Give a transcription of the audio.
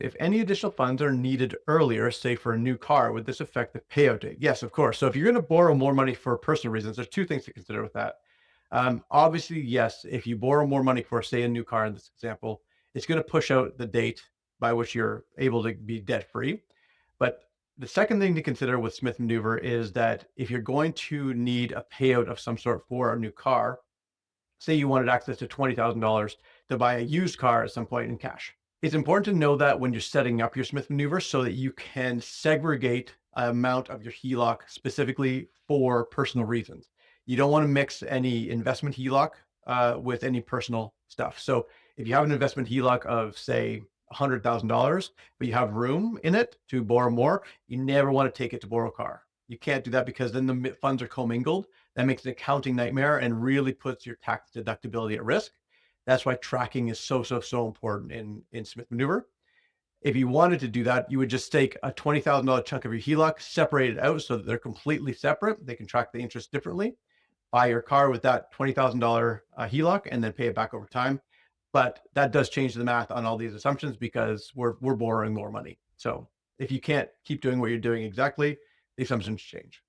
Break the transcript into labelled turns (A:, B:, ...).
A: If any additional funds are needed earlier, say for a new car, would this affect the payout date? Yes, of course. So if you're going to borrow more money for personal reasons, there's two things to consider with that. Obviously, yes, if you borrow more money for, say, a new car in this example, it's going to push out the date by which you're able to be debt free. But the second thing to consider with Smith Maneuver is that if you're going to need a payout of some sort for a new car, say you wanted access to $20,000 to buy a used car at some point in cash. It's important to know that when you're setting up your Smith maneuver so that you can segregate an amount of your HELOC specifically for personal reasons. You don't want to mix any investment HELOC with any personal stuff. So if you have an investment HELOC of, say, $100,000, but you have room in it to borrow more, you never want to take it to borrow a car. You can't do that because then the funds are commingled. That makes an accounting nightmare and really puts your tax deductibility at risk. That's why tracking is so important in Smith Maneuver. If you wanted to do that, you would just take a $20,000 chunk of your HELOC, separate it out so that they're completely separate. They can track the interest differently. Buy your car with that $20,000 HELOC and then pay it back over time. But that does change the math on all these assumptions because we're borrowing more money. So if you can't keep doing what you're doing exactly, the assumptions change.